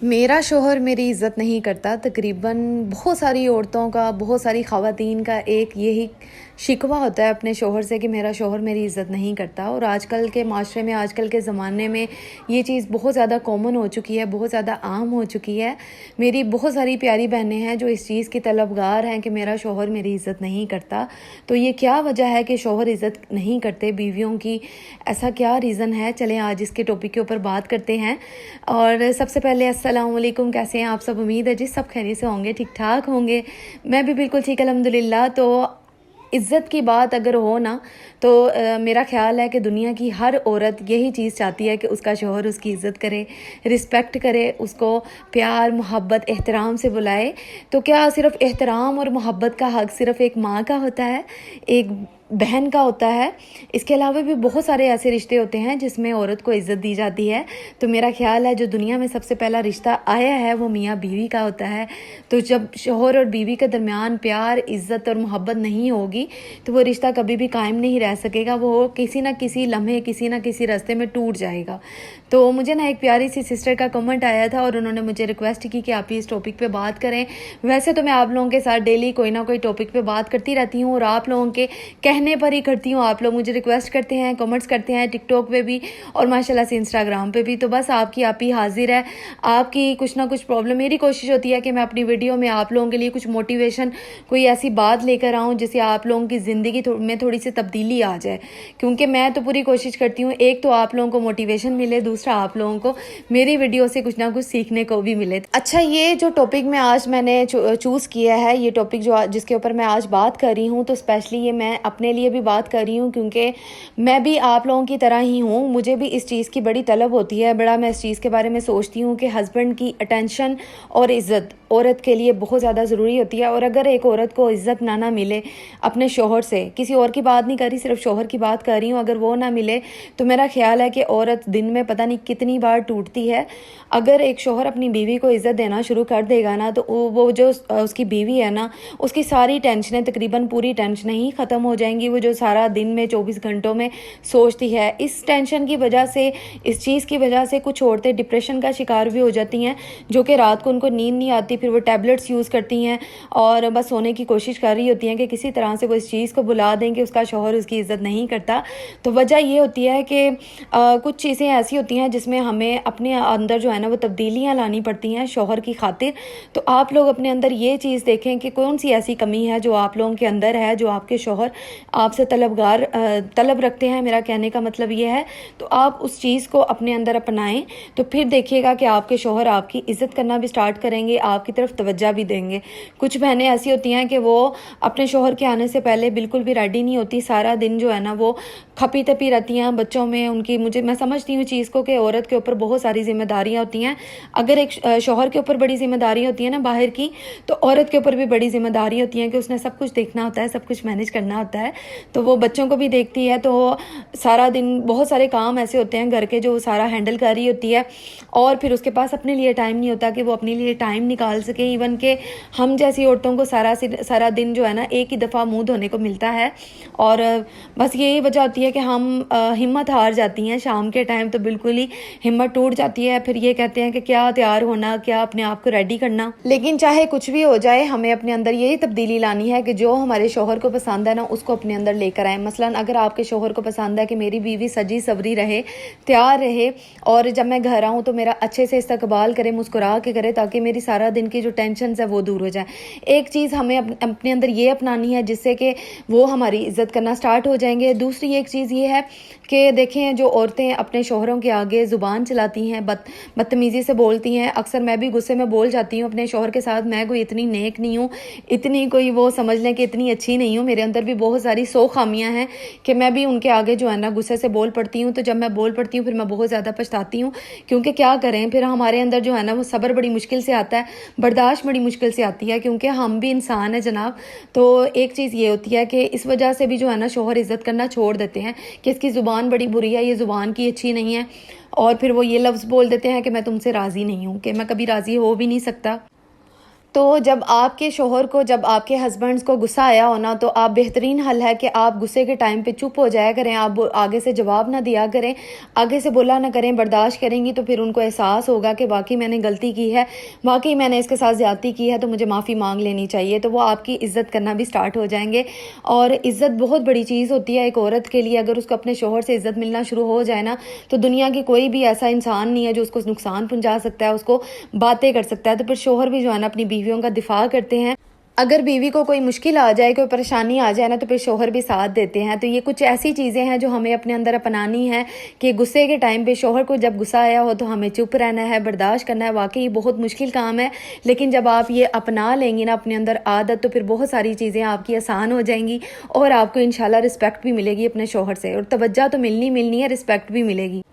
मेरा शौहर मेरी इज़्ज़त नहीं करता। तकरीबन बहुत सारी औरतों का, बहुत सारी ख़वातीन का एक यही शिकवा होता है अपने शौहर से कि मेरा शौहर मेरी इज़्ज़त नहीं करता। और आजकल के माशरे में, आजकल के ज़माने में ये चीज़ बहुत ज़्यादा कॉमन हो चुकी है, बहुत ज़्यादा आम हो चुकी है। मेरी बहुत सारी प्यारी बहनें हैं जो इस चीज़ की तलबगार हैं कि मेरा शौहर मेरी इज़्ज़त नहीं करता। तो ये क्या वजह है कि शौहर इज़्ज़त नहीं करते बीवियों की? ऐसा क्या रीज़न है? चलें आज इसके टॉपिक के ऊपर बात करते हैं। और सबसे पहले अस्सलाम वालेकुम, कैसे हैं आप सब? उम्मीद है जी सब खैरियत से होंगे, ठीक ठाक होंगे। मैं भी बिल्कुल ठीक अल्हम्दुलिल्लाह। तो इज़्ज़त की बात अगर हो ना तो मेरा ख़्याल है कि दुनिया की हर औरत यही चीज़ चाहती है कि उसका शौहर उसकी इज़्ज़त करे, रिस्पेक्ट करे, उसको प्यार, मोहब्बत, एहतराम से बुलाए। तो क्या सिर्फ़ एहतराम और मोहब्बत का हक़ सिर्फ़ एक माँ का होता है, एक बहन का होता है? इसके अलावा भी बहुत सारे ऐसे रिश्ते होते हैं जिसमें औरत को इज़्ज़त दी जाती है। तो मेरा ख़्याल है जो दुनिया में सबसे पहला रिश्ता आया है वो मियाँ बीवी का होता है। तो जब शौहर और बीवी के दरमियान प्यार, इज़्ज़त और मोहब्बत नहीं होगी तो वो रिश्ता कभी भी कायम नहीं रह सकेगा। वो किसी न किसी लम्हे, किसी न किसी रास्ते में टूट जाएगा। तो मुझे ना एक प्यारी सी सिस्टर का कमेंट आया था और उन्होंने मुझे रिक्वेस्ट की कि आप इस टॉपिक पे बात करें। वैसे तो मैं आप लोगों के साथ डेली कोई ना कोई टॉपिक पे बात करती रहती हूँ और आप लोगों के कहने पर ही करती हूँ। आप लोग मुझे रिक्वेस्ट करते हैं, कमेंट्स करते हैं टिकटॉक पे भी और माशाल्लाह से इंस्टाग्राम पे भी। तो बस आपकी आप ही हाजिर है। आपकी कुछ ना कुछ प्रॉब्लम, मेरी कोशिश होती है कि मैं अपनी वीडियो में आप लोगों के लिए कुछ मोटिवेशन, कोई ऐसी बात लेकर आऊँ जिससे आप लोगों की ज़िंदगी में थोड़ी सी तब्दीली आ जाए। क्योंकि मैं तो पूरी कोशिश करती हूँ एक तो आप लोगों को मोटिवेशन मिले, दूसरा आप लोगों को मेरी वीडियो से कुछ ना कुछ सीखने को भी मिले। अच्छा, ये जो टॉपिक मैं आज मैंने चूज़ किया है, ये टॉपिक जो जिसके ऊपर मैं आज बात कर रही हूँ, तो स्पेशली ये मैं अपने लिए भी बात कर रही हूँ क्योंकि मैं भी आप लोगों की तरह ही हूँ। मुझे भी इस चीज़ की बड़ी तलब होती है, बड़ा मैं इस चीज़ के बारे में सोचती हूँ कि हस्बैंड की अटेंशन और इज़्ज़त औरत के लिए बहुत ज़्यादा ज़रूरी होती है। और अगर एक औरत को इज़्ज़त ना मिले अपने शौहर से, किसी और की बात नहीं कर रही, सिर्फ शौहर की बात कर रही हूँ, अगर वो ना मिले तो मेरा ख्याल है कि औरत दिन में पता नहीं कितनी बार टूटती है। अगर एक शौहर अपनी बीवी को इज़्ज़त देना शुरू कर देगा ना तो वो जो उसकी बीवी है ना, उसकी सारी टेंशनें, तकरीबन पूरी टेंशनें ही ख़त्म हो जाएंगी। वो जो सारा दिन में 24 घंटों में सोचती है, इस टेंशन की वजह से, इस चीज़ की वजह से कुछ औरतें डिप्रेशन का शिकार भी हो जाती हैं, जो कि रात को उनको नींद नहीं आती, फिर वो टैबलेट्स यूज़ करती हैं और बस सोने की कोशिश कर रही होती हैं कि किसी तरह से वो इस चीज़ को भुला दें कि उसका शौहर उसकी इज़्ज़त नहीं करता। तो वजह ये होती है कि कुछ चीज़ें ऐसी होती हैं जिसमें हमें अपने अंदर जो है ना वो तब्दीलियाँ लानी पड़ती हैं शौहर की खातिर। तो आप लोग अपने अंदर ये चीज़ देखें कि कौन सी ऐसी कमी है जो आप लोगों के अंदर है, जो आपके शौहर आपसे तलब रखते हैं। मेरा कहने का मतलब ये है, तो आप उस चीज़ को अपने अंदर अपनाएं तो फिर देखिएगा कि आपके शौहर आपकी इज़्ज़त करना भी स्टार्ट करेंगे, आपकी तरफ तवज्जो भी देंगे। कुछ बहनें ऐसी होती हैं कि वो अपने शौहर के आने से पहले बिल्कुल भी रेडी नहीं होती, सारा दिन जो है ना वो खपी तपी रहती हैं बच्चों में उनकी। मैं समझती हूँ चीज़ को कि औरत के ऊपर बहुत सारी जिम्मेदारियाँ होती हैं। अगर एक शौहर के ऊपर बड़ी जिम्मेदारी होती है ना बाहर की, तो औरत के ऊपर भी बड़ी जिम्मेदारी होती है कि उसने सब कुछ देखना होता है, सब कुछ मैनेज करना होता है। तो वो बच्चों को भी देखती है, तो सारा दिन बहुत सारे काम ऐसे होते हैं घर के जो सारा हैंडल कर रही होती है और फिर उसके पास अपने लिए टाइम नहीं होता कि वो अपने लिए टाइम निकाल सके। इवन के हम जैसी औरतों को सारा दिन जो है ना एक ही दफ़ा मुंह धोने को मिलता है और बस यही वजह होती है कि हम हिम्मत हार जाती हैं शाम के टाइम, तो बिल्कुल ही हिम्मत टूट जाती है। फिर ये कहते हैं कि क्या तैयार होना, क्या अपने आप को रेडी करना। लेकिन चाहे कुछ भी हो जाए, हमें अपने अंदर यही तब्दीली लानी है कि जो हमारे शौहर को पसंद है ना उसको अपने अंदर लेकर आए। मसलन अगर आपके शौहर को पसंद है कि मेरी बीवी सजी सवरी रहे, तैयार रहे और जब मैं घर आऊँ तो मेरा अच्छे से इस्तकबाल करे, मुस्कुरा के करे, ताकि मेरी सारा दिन की जो टेंशन है वो दूर हो जाए। एक चीज़ हमें अपने अंदर ये अपनानी है जिससे कि वो हमारी इज़्ज़त करना स्टार्ट हो जाएंगे। दूसरी एक चीज़ ये है कि देखें जो औरतें अपने शौहरों के आगे ज़ुबान चलाती हैं, बदतमीज़ी से बोलती हैं। अक्सर मैं भी गुस्से में बोल जाती हूँ अपने शौहर के साथ। मैं कोई इतनी नेक नहीं हूँ, इतनी कोई वो समझ लें कि इतनी अच्छी नहीं हूँ, मेरे अंदर भी बहुत सारी 100 खामियाँ हैं कि मैं भी उनके आगे जो है ना गुस्से से बोल पड़ती हूँ। तो जब मैं बोल पड़ती हूँ फिर मैं बहुत ज़्यादा पछताती हूँ, क्योंकि क्या करें, फिर हमारे अंदर जो है ना वो सब्र बड़ी मुश्किल से आता है, बर्दाश्त बड़ी मुश्किल से आती है, क्योंकि हम भी इंसान हैं जनाब। तो एक चीज़ ये होती है कि इस वजह से भी जो है ना शौहर इज़्ज़त करना छोड़ देते हैं कि इसकी ज़ुबान बड़ी बुरी है, ये ज़ुबान की अच्छी नहीं है, और फिर वो ये लफ्ज़ बोल देते हैं कि मैं तुमसे राज़ी नहीं हूँ, कि मैं कभी राज़ी हो भी नहीं सकता। तो जब आपके शोहर को, जब आपके हस्बैंड्स को गुस्सा आया हो ना, तो आप बेहतरीन हल है कि आप गुस्से के टाइम पे चुप हो जाया करें, आप आगे से जवाब ना दिया करें, आगे से बोला ना करें। बर्दाश्त करेंगी तो फिर उनको एहसास होगा कि वाकई मैंने गलती की है, वाकई मैंने इसके साथ ज़्यादती की है, तो मुझे माफ़ी मांग लेनी चाहिए। तो वो आपकी इज़्ज़त करना भी स्टार्ट हो जाएंगे। और इज़्ज़त बहुत बड़ी चीज़ होती है एक औरत के लिए। अगर उसको अपने शोहर से इज़्ज़त मिलना शुरू हो जाए ना, तो दुनिया की कोई भी ऐसा इंसान नहीं है जो उसको नुकसान पहुँचा सकता है, उसको बातें कर सकता है। तो फिर शोहर भी जो है ना अपनी बीवियों का दिफा करते हैं। अगर बीवी को कोई मुश्किल आ जाए, कोई परेशानी आ जाए ना, तो फिर शोहर भी साथ देते हैं। तो ये कुछ ऐसी चीज़ें हैं जो हमें अपने अंदर अपनानी है कि गुस्से के टाइम पे शोहर को जब गुस्सा आया हो तो हमें चुप रहना है, बर्दाश्त करना है। वाकई बहुत मुश्किल काम है, लेकिन जब आप ये अपना लेंगी ना अपने अंदर आदत, तो फिर बहुत सारी चीज़ें आपकी आसान हो जाएंगी और आपको इंशाल्लाह रिस्पेक्ट भी मिलेगी अपने शोहर से। और तवज्जो तो मिलनी है, रिस्पेक्ट भी मिलेगी।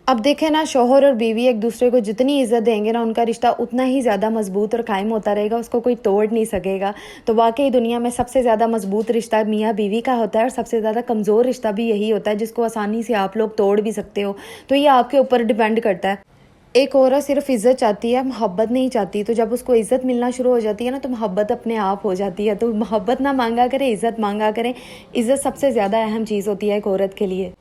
अब देखें ना, शोहर और बीवी एक दूसरे को जितनी इज्जत देंगे ना, उनका रिश्ता उतना ही ज़्यादा मजबूत और कायम होता रहेगा, उसको कोई तोड़ नहीं सकेगा। तो वाकई दुनिया में सबसे ज़्यादा मजबूत रिश्ता मियाँ बीवी का होता है, और सबसे ज़्यादा कमज़ोर रिश्ता भी यही होता है जिसको आसानी से आप लोग तोड़ भी सकते हो। तो ये आपके ऊपर डिपेंड करता है। एक औरत सिर्फ इज़्ज़त चाहती है, मोहब्बत नहीं चाहती। तो जब उसको इज़्ज़त मिलना शुरू हो जाती है ना, तो मोहब्बत अपने आप हो जाती है। तो मोहब्बत ना मांगा करें, इज़्ज़त मांगा करें। इज़्ज़त सबसे ज़्यादा अहम चीज़ होती है एक औरत के लिए।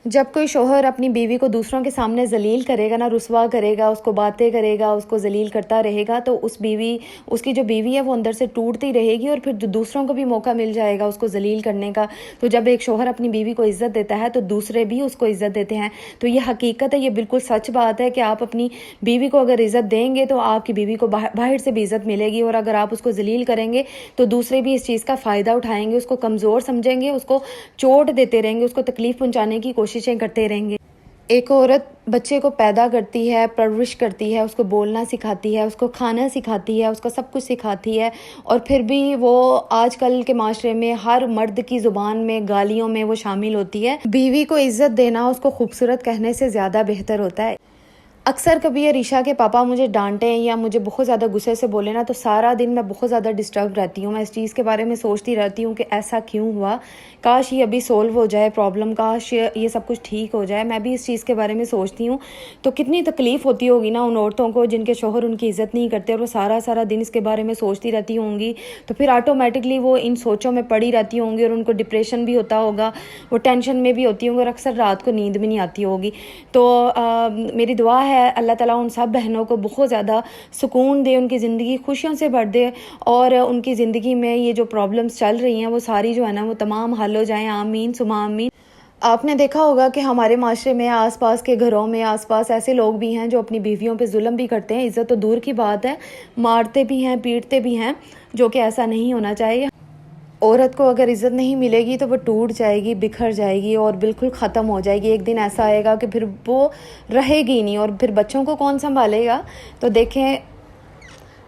जब कोई शोहर अपनी बीवी को दूसरों के सामने जलील करेगा ना, रुसवा करेगा, उसको बातें करेगा, उसको जलील करता रहेगा, तो उसकी जो बीवी है वो अंदर से टूटती रहेगी, और फिर दूसरों को भी मौका मिल जाएगा उसको जलील करने का। तो जब एक शोहर अपनी बीवी को इज़्ज़त देता है तो दूसरे भी उसको इज़्ज़त देते हैं। तो ये हकीकत है, ये बिल्कुल सच बात है कि आप अपनी बीवी को अगर इज़्ज़त देंगे तो आपकी बीवी को बाहर से भी इज़्ज़त मिलेगी, और अगर आप उसको जलील करेंगे तो दूसरे भी इस चीज़ का फ़ायदा उठाएंगे, उसको कमज़ोर समझेंगे, उसको चोट देते रहेंगे, उसको तकलीफ़ पहुँचाने की कोशिशें करते रहेंगे। एक औरत बच्चे को पैदा करती है, परवरिश करती है, उसको बोलना सिखाती है, उसको खाना सिखाती है, उसको सब कुछ सिखाती है, और फिर भी वो आजकल के माशरे में हर मर्द की ज़ुबान में, गालियों में वो शामिल होती है। बीवी को इज़्ज़त देना उसको खूबसूरत कहने से ज़्यादा बेहतर होता है। अक्सर कभी अरीशा के पापा मुझे डांटें या मुझे बहुत ज़्यादा गुस्से से बोले ना, तो सारा दिन मैं बहुत ज़्यादा डिस्टर्ब रहती हूँ। मैं इस चीज़ के बारे में सोचती रहती हूँ कि ऐसा क्यों हुआ, काश ये अभी सोल्व हो जाए प्रॉब्लम, काश ये सब कुछ ठीक हो जाए। मैं भी इस चीज़ के बारे में सोचती हूँ। तो कितनी तकलीफ़ होती होगी ना उन औरतों को जिनके शोहर उनकी इज़्ज़त नहीं करते, और वो सारा सारा दिन इसके बारे में सोचती रहती होंगी। तो फिर ऑटोमेटिकली वो इन सोचों में पड़ी रहती होंगी, और उनको डिप्रेशन भी होता होगा, वो टेंशन में भी होती होंगी, और अक्सर रात को नींद भी नहीं आती होगी। तो मेरी दुआ है अल्लाह ताला उन सब बहनों को बहुत ज़्यादा सुकून दे, उनकी ज़िंदगी खुशियों से भर दे, और उनकी ज़िंदगी में ये जो प्रॉब्लम्स चल रही हैं वो सारी जो है ना वो तमाम हल हो जाएं। आमीन सुमा आमीन। आपने देखा होगा कि हमारे माशरे में, आसपास के घरों में, आसपास ऐसे लोग भी हैं जो अपनी बीवियों पे जुल्म भी करते हैं। इज़्ज़त तो दूर की बात है, मारते भी हैं, पीटते भी हैं, जो कि ऐसा नहीं होना चाहिए। औरत को अगर इज़्ज़त नहीं मिलेगी तो वो टूट जाएगी, बिखर जाएगी और बिल्कुल ख़त्म हो जाएगी। एक दिन ऐसा आएगा कि फिर वो रहेगी नहीं, और फिर बच्चों को कौन संभालेगा। तो देखें,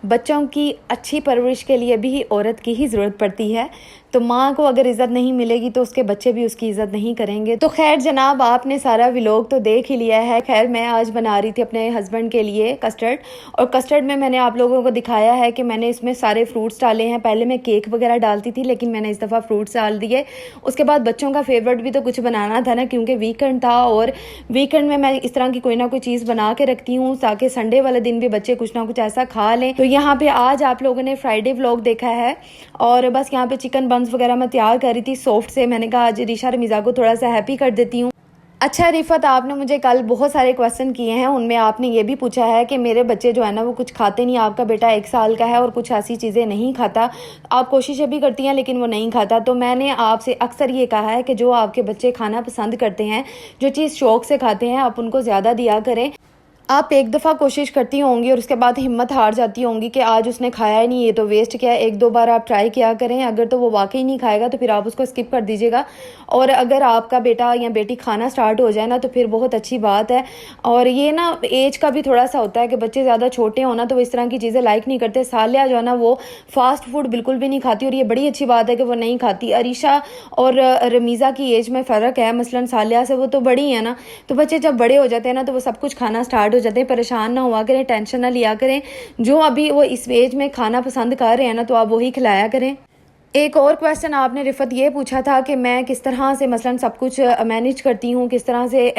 बच्चों की अच्छी परवरिश के लिए भी औरत की ही ज़रूरत पड़ती है। तो माँ को अगर इज़्ज़त नहीं मिलेगी तो उसके बच्चे भी उसकी इज़्ज़त नहीं करेंगे। तो खैर जनाब, आपने सारा व्लॉग तो देख ही लिया है। खैर मैं आज बना रही थी अपने हस्बैंड के लिए कस्टर्ड, और कस्टर्ड में मैंने आप लोगों को दिखाया है कि मैंने इसमें सारे फ्रूट्स डाले हैं। पहले मैं केक वगैरह डालती थी, लेकिन मैंने इस दफ़ा फ्रूट्स डाल दिए। उसके बाद बच्चों का फेवरेट भी तो कुछ बनाना था ना, क्योंकि वीकेंड था, और वीकेंड में मैं इस तरह की कोई ना कोई चीज़ बना के रखती हूँ ताकि संडे वाले दिन भी बच्चे कुछ ना कुछ ऐसा खा लें। तो यहाँ पे आज आप लोगों ने फ्राइडे व्लॉग देखा है, और बस यहाँ पे चिकन बंस वगैरह मैं तैयार कर रही थी सॉफ्ट से। मैंने कहा आज रिशा रमीज़ा को थोड़ा सा हैप्पी कर देती हूँ। अच्छा रिफत, आपने मुझे कल बहुत सारे क्वेश्चन किए हैं, उनमें आपने ये भी पूछा है कि मेरे बच्चे जो है ना वो कुछ खाते नहीं, आपका बेटा 1 साल का है और कुछ ऐसी चीज़ें नहीं खाता, आप कोशिशें भी करती हैं लेकिन वो नहीं खाता। तो मैंने आपसे अक्सर ये कहा है कि जो आपके बच्चे खाना पसंद करते हैं, जो चीज़ शौक़ से खाते हैं, आप उनको ज़्यादा दिया करें। आप एक दफ़ा कोशिश करती होंगी और उसके बाद हिम्मत हार जाती होंगी कि आज उसने खाया ही नहीं, ये तो वेस्ट किया। 1-2 बार आप ट्राई किया करें, अगर तो वो वाकई नहीं खाएगा तो फिर आप उसको स्किप कर दीजिएगा। और अगर आपका बेटा या बेटी खाना स्टार्ट हो जाए ना तो फिर बहुत अच्छी बात है। और ये ना एज का भी थोड़ा सा होता है कि बच्चे ज़्यादा छोटे हों ना तो वो इस तरह की चीज़ें लाइक नहीं करते। सालिया जो है ना वो फास्ट फूड बिल्कुल भी नहीं खाती, और ये बड़ी अच्छी बात है कि वो नहीं खाती। अरीशा और रमीज़ा की एज में फ़र्क है, मसलन सालिया से वो तो बड़ी है ना। तो बच्चे जब बड़े हो जाते हैं ना तो वो सब कुछ खाना स्टार्ट हो जाते हैं। परेशान ना हुआ करें, टेंशन ना लिया करें। जो अभी वो इस एज में खाना पसंद कर रहे हैं ना तो आप वही खिलाया करें। एक और क्वेश्चन आपने रिफ़त ये पूछा था कि मैं किस तरह से मसलन सब कुछ मैनेज करती हूँ, किस तरह से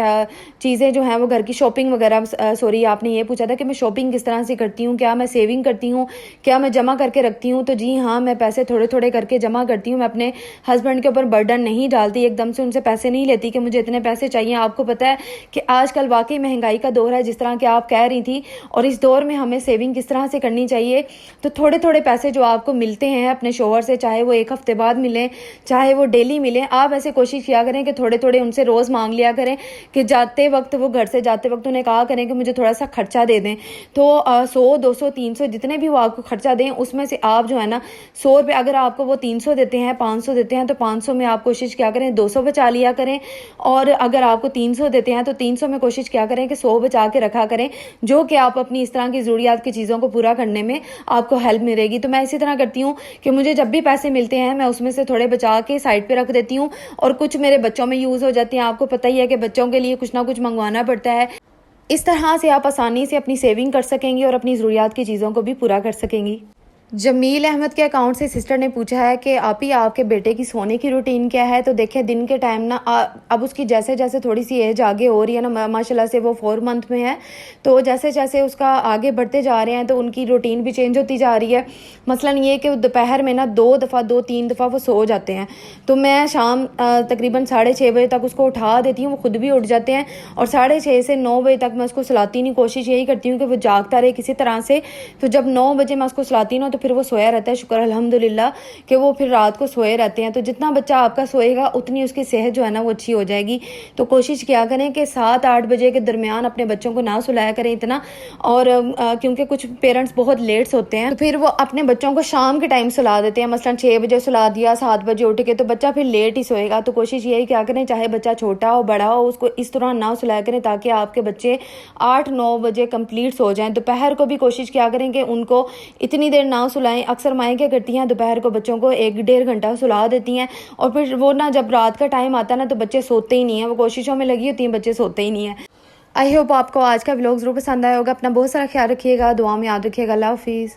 चीज़ें जो हैं वो घर की शॉपिंग वगैरह, सॉरी आपने ये पूछा था कि मैं शॉपिंग किस तरह से करती हूँ, क्या मैं सेविंग करती हूँ, क्या मैं जमा करके रखती हूँ। तो जी हाँ, मैं पैसे थोड़े थोड़े करके जमा करती हूँ। मैं अपने हस्बैंड के ऊपर बर्डन नहीं डालती, एकदम से उनसे पैसे नहीं लेती कि मुझे इतने पैसे चाहिए। आपको पता है कि आजकल वाकई महंगाई का दौर है, जिस तरह कि आप कह रही थी, और इस दौर में हमें सेविंग किस तरह से करनी चाहिए। तो थोड़े थोड़े पैसे जो आपको मिलते हैं अपने शोहर से, चाहे वो एक हफ्ते बाद मिलें, चाहे वो डेली मिलें, आप ऐसे कोशिश किया करें कि थोड़े थोड़े उनसे रोज़ मांग लिया करें कि जाते वक्त, वो घर से जाते वक्त उन्हें कहा करें कि मुझे थोड़ा सा खर्चा दे दें। तो 100, 200, 300 जितने भी वो आपको खर्चा दें, उसमें से आप जो है ना 100 रुपये, अगर आपको वो 300 देते हैं, 500 देते हैं, तो 500 में आप कोशिश क्या करें 200 बचा लिया करें। और अगर आपको 300 देते हैं तो 300 में कोशिश क्या करें कि 100 बचा के रखा करें, जो कि आप अपनी इस तरह की ज़रूरियात की चीज़ों को पूरा करने में आपको हेल्प मिलेगी। तो मैं इसी तरह करती हूँ कि मुझे जब भी पैसे मिलते हैं मैं उसमें से थोड़े बचा के साइड पे रख देती हूँ, और कुछ मेरे बच्चों में यूज़ हो जाती हैं। आपको पता ही है कि बच्चों के लिए कुछ ना कुछ मंगवाना पड़ता है। इस तरह से आप आसानी से अपनी सेविंग कर सकेंगी और अपनी ज़रूरियात की चीज़ों को भी पूरा कर सकेंगी। जमील अहमद के अकाउंट से सिस्टर ने पूछा है कि आप ही आपके बेटे की सोने की रूटीन क्या है। तो देखें, दिन के टाइम ना अब उसकी जैसे जैसे थोड़ी सी एज आगे हो रही है ना, माशाल्लाह से वो 4 मंथ में है, तो जैसे जैसे उसका आगे बढ़ते जा रहे हैं तो उनकी रूटीन भी चेंज होती जा रही है। मसलन ये कि दोपहर में ना 2-3 दफ़ा वो सो जाते हैं, तो मैं शाम तकरीबन 6:30 बजे तक उसको उठा देती हूँ। वो खुद भी उठ जाते हैं, और 6:30 से 9 बजे तक मैं उसको सुलाती नहीं, कोशिश यही करती हूँ कि वो जागता रहे किसी तरह से। तो जब 9 बजे मैं उसको सुलाती हूँ तो फिर वो सोया रहता है। शुक्र अल्हम्दुलिल्लाह कि वो फिर रात को सोए रहते हैं। तो जितना बच्चा आपका सोएगा उतनी उसकी सेहत जो है ना वो अच्छी हो जाएगी। तो कोशिश किया करें कि 7-8 बजे के दरमियान अपने बच्चों को ना सुलाया करें इतना, और क्योंकि कुछ पेरेंट्स बहुत लेट सोते हैं, तो फिर वो अपने बच्चों को शाम के टाइम सुला देते हैं। मसलन 6 बजे सुला दिया, 7 बजे उठ के, तो बच्चा फिर लेट ही सोएगा। तो कोशिश यही क्या करें, चाहे बच्चा छोटा हो बड़ा हो, उसको इस तरह ना सुलाया करें ताकि आपके बच्चे 8-9 बजे कंप्लीट सो जाएं। दोपहर को भी कोशिश किया करें कि उनको इतनी देर ना सुलाएं। अक्सर माएँ क्या करती हैं, दोपहर को बच्चों को 1-1.5 घंटा सुला देती हैं, और फिर वो ना जब रात का टाइम आता है ना तो बच्चे सोते ही नहीं हैं। वो कोशिशों में लगी होती हैं, बच्चे सोते ही नहीं हैं। आई होप आपको आज का व्लॉग ज़रूर पसंद आया होगा। अपना बहुत सारा ख्याल रखिएगा, दुआ में याद रखिएगा। अल्लाह हाफिज़।